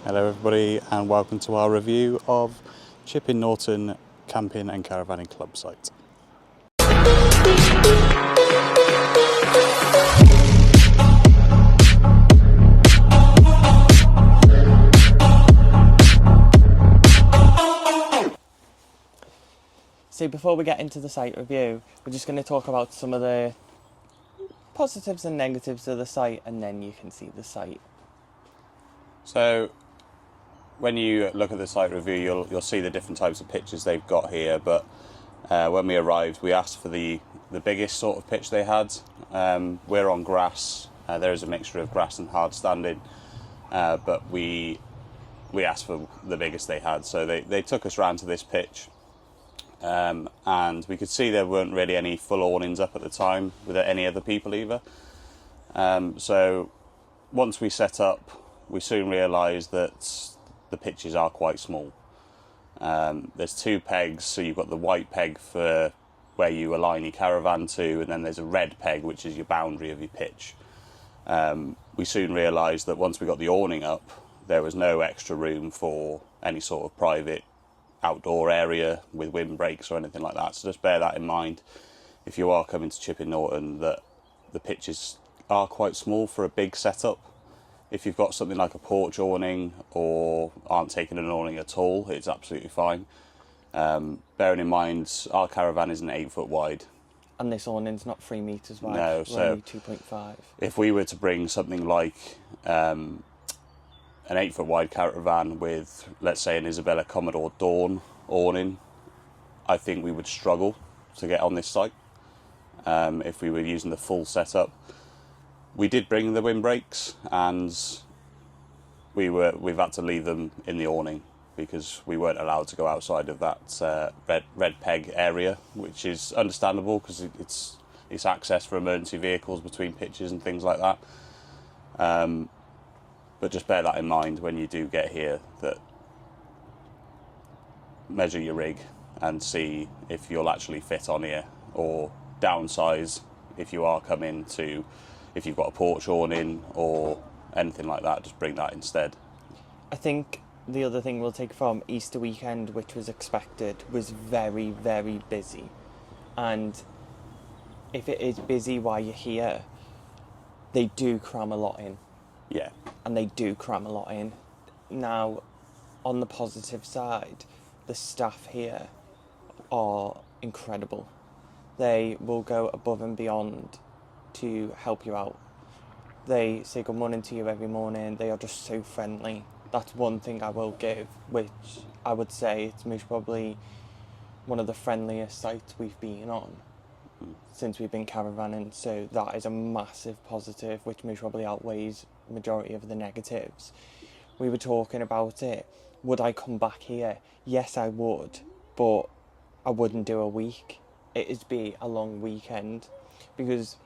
Hello everybody and welcome to our review of Chipping Norton Camping and Caravanning Club site. So before we get into the site review, we're just going to talk about some of the positives and negatives of the site, and then you can see the site. So when you look at the site review, you'll see the different types of pitches they've got here, but when we arrived we asked for the biggest sort of pitch they had. We're on grass. There is a mixture of grass and hard standing, but we asked for the biggest they had, so they took us round to this pitch. And we could see there weren't really any full awnings up at the time with any other people either. So once we set up, we soon realised that the pitches are quite small. There's two pegs, so you've got the white peg for where you align your caravan to, and then there's a red peg which is your boundary of your pitch. We soon realised that once we got the awning up, there was no extra room for any sort of private outdoor area with windbreaks or anything like that, so just bear that in mind if you are coming to Chipping Norton, that the pitches are quite small for a big setup. If you've got something like a porch awning or aren't taking an awning at all, it's absolutely fine. Bearing in mind our caravan isn't 8 foot wide, And this awning's not 3 metres wide, no, we're so only 2.5. if we were to bring something like an 8 foot wide caravan with, let's say, an Isabella Commodore Dawn awning, I think we would struggle to get on this site if we were using the full setup. We did bring the windbreaks, and we've had to leave them in the awning because we weren't allowed to go outside of that red peg area, which is understandable because it's access for emergency vehicles between pitches and things like that. But just bear that in mind when you do get here, that measure your rig and see if you'll actually fit on here, or downsize if you are coming to, if you've got a porch awning or anything like that, just bring that instead. I think the other thing we'll take from Easter weekend, which was expected, was very, very busy. And if it is busy while you're here, they do cram a lot in. Yeah. And they do cram a lot in. Now, on the positive side, the staff here are incredible. They will go above and beyond to help you out. They say good morning to you every morning. They are just so friendly. That's one thing I will give, which I would say it's most probably one of the friendliest sites we've been on since we've been caravanning. So that is a massive positive, which most probably outweighs the majority of the negatives. We were talking about it. Would I come back here? Yes, I would, but I wouldn't do a week. It'd be a long weekend, because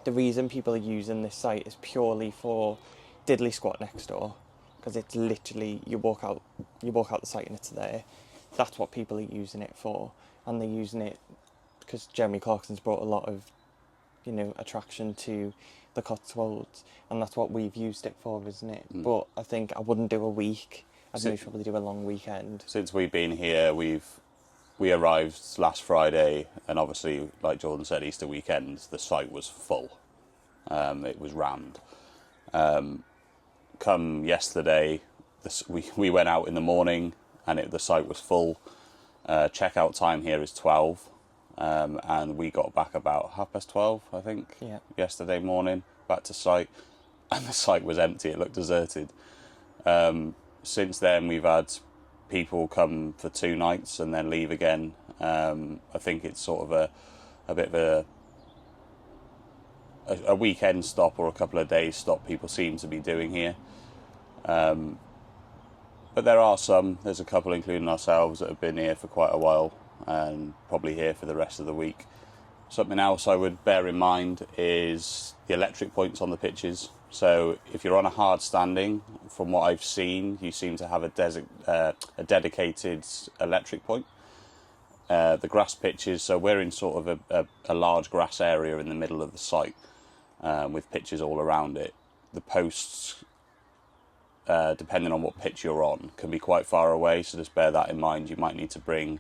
the reason people are using this site is purely for diddly squat next door, because it's literally you walk out the site and it's there. That's what people are using it for, and they're using it because Jeremy Clarkson's brought a lot of, attraction to the Cotswolds, and that's what we've used it for, isn't it? But I think I wouldn't do a week. I'd probably do a long weekend. Since we've been here, we arrived last Friday, and obviously, like Jordan said, Easter weekend, the site was full. It was rammed. Come yesterday, we went out in the morning, and the site was full. Checkout time here is 12, and we got back about 12:30, I think, yesterday morning, back to site, and the site was empty. It looked deserted. Since then, we've had people come for 2 nights and then leave again. I think it's sort of a bit of a weekend stop or a couple of days stop people seem to be doing here. But there's a couple, including ourselves, that have been here for quite a while and probably here for the rest of the week. Something else I would bear in mind is the electric points on the pitches. So if you're on a hard standing, from what I've seen, you seem to have a dedicated electric point. The grass pitches, so we're in sort of a large grass area in the middle of the site with pitches all around it. The posts depending on what pitch you're on, can be quite far away, so just bear that in mind. You might need to bring,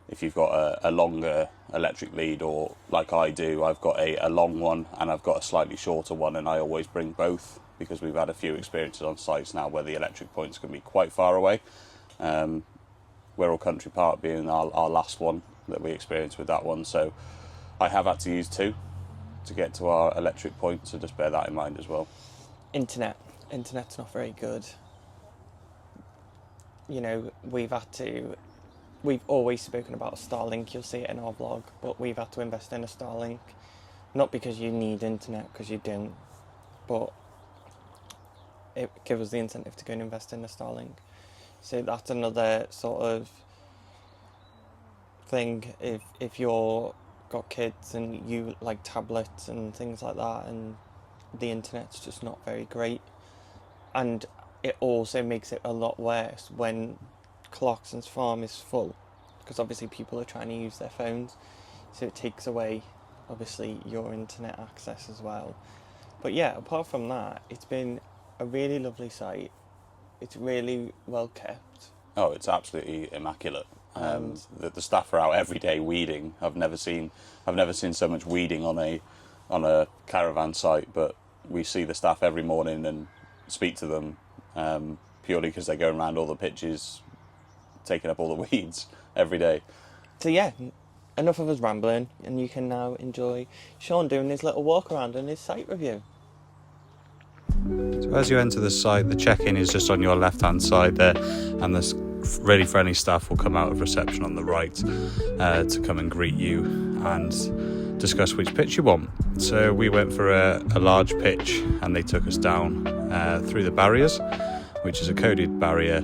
if you've got a longer electric lead, or like I do, I've got a long one and I've got a slightly shorter one, and I always bring both, because we've had a few experiences on sites now where the electric points can be quite far away. Wirral Country Park being our last one that we experienced with that one, so I have had to use two to get to our electric point, so just bear that in mind as well. Internet's not very good. You know, we've always spoken about Starlink. You'll see it in our vlog, but we've had to invest in a Starlink, not because you need internet, because you don't, but it gives us the incentive to go and invest in a Starlink. So that's another sort of thing. If you're got kids and you like tablets and things like that, and the internet's just not very great, and it also makes it a lot worse when Clarkson's farm is full, because obviously people are trying to use their phones, so it takes away obviously your internet access as well. But yeah, apart from that, it's been a really lovely site. It's really well kept. Oh, it's absolutely immaculate. The staff are out every day weeding. I've never seen so much weeding on a caravan site, but we see the staff every morning and speak to them, purely because they go around all the pitches taking up all the weeds every day. So yeah, enough of us rambling, and you can now enjoy Sean doing his little walk around and his site review. So as you enter the site, the check-in is just on your left-hand side there, and this really friendly staff will come out of reception on the right to come and greet you and discuss which pitch you want. So we went for a large pitch, and they took us down through the barriers, which is a coded barrier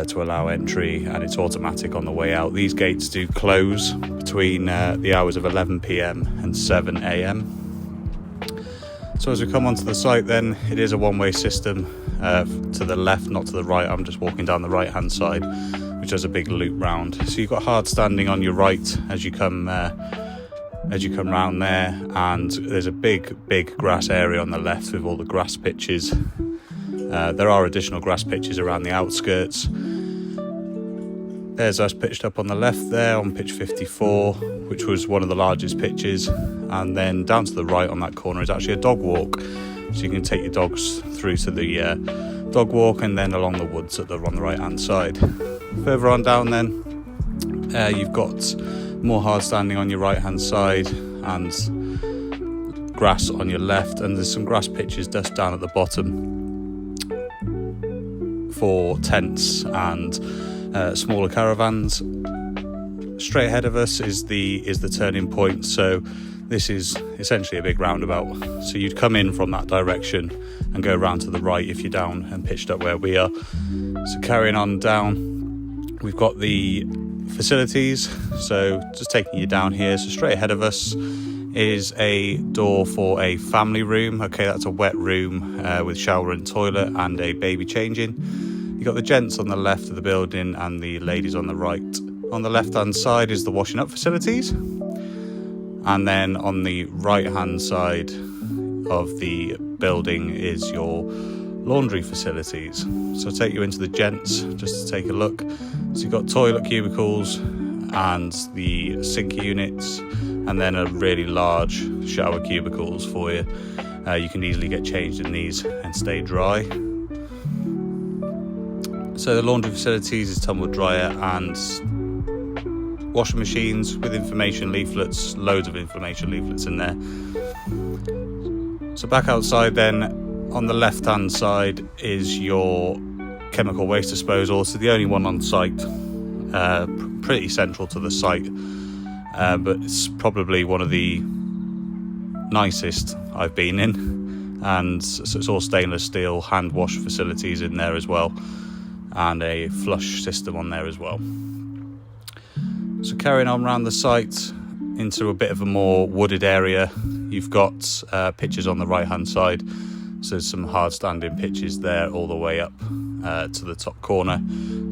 to allow entry, and it's automatic on the way out. These gates do close between the hours of 11 p.m. and 7 a.m. So as we come onto the site then, it is a one-way system to the left, not to the right. I'm just walking down the right-hand side, which has a big loop round. So you've got hard standing on your right as you come round there, and there's a big grass area on the left with all the grass pitches. There are additional grass pitches around the outskirts. There's us pitched up on the left there on pitch 54, which was one of the largest pitches, and then down to the right on that corner is actually a dog walk, so you can take your dogs through to the dog walk and then along the woods on the right hand side. Further on down then, you've got more hard standing on your right hand side and grass on your left, and there's some grass pitches just down at the bottom for tents and smaller caravans. Straight ahead of us is the turning point, so this is essentially a big roundabout. So you'd come in from that direction and go around to the right if you're down and pitched up where we are. So carrying on down, we've got the facilities, so just taking you down here. So straight ahead of us is a door for a family room. Okay, that's a wet room with shower and toilet and a baby changing. You've got the gents on the left of the building and the ladies on the right. On the left-hand side is the washing up facilities. And then on the right-hand side of the building is your laundry facilities. So I'll take you into the gents just to take a look. So you've got toilet cubicles and the sink units, and then a really large shower cubicles for you. You can easily get changed in these and stay dry. So the laundry facilities is tumble dryer and washing machines with information leaflets, loads of information leaflets in there. So back outside then, on the left hand side is your chemical waste disposal. So the only one on site, pretty central to the site, but it's probably one of the nicest I've been in, and so it's all stainless steel hand wash facilities in there as well, and a flush system on there as well. So carrying on around the site into a bit of a more wooded area, you've got pitches on the right hand side. So there's some hard standing pitches there all the way up to the top corner.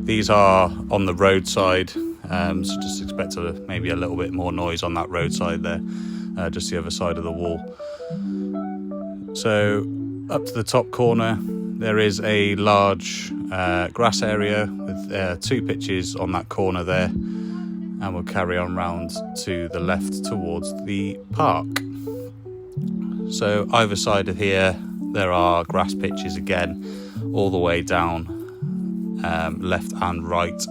These are on the roadside, so just expect maybe a little bit more noise on that roadside there, just the other side of the wall. So up to the top corner there is a large grass area with 2 pitches on that corner there, and we'll carry on round to the left towards the park. So either side of here there are grass pitches again, all the way down, left and right,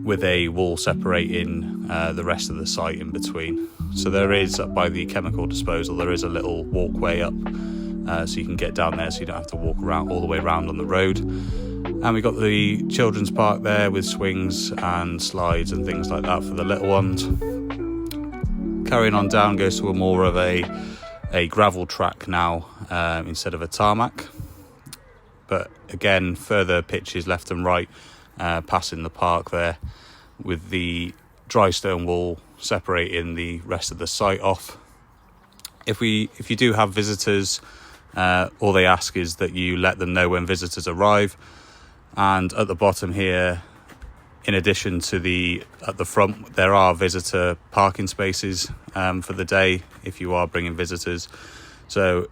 with a wall separating the rest of the site in between. So there is, up by the chemical disposal, there is a little walkway up, so you can get down there so you don't have to walk around all the way around on the road. And we've got the children's park there with swings and slides and things like that for the little ones. Carrying on down goes to a more of a gravel track now, instead of a tarmac. But again, further pitches left and right, passing the park there, with the dry stone wall separating the rest of the site off. If you do have visitors, all they ask is that you let them know when visitors arrive. And at the bottom here, in addition to at the front, there are visitor parking spaces for the day if you are bringing visitors. So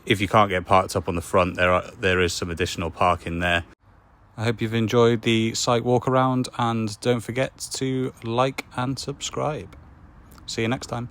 if you can't get parked up on the front, there is some additional parking there. I hope you've enjoyed the site walk around, and don't forget to like and subscribe. See you next time.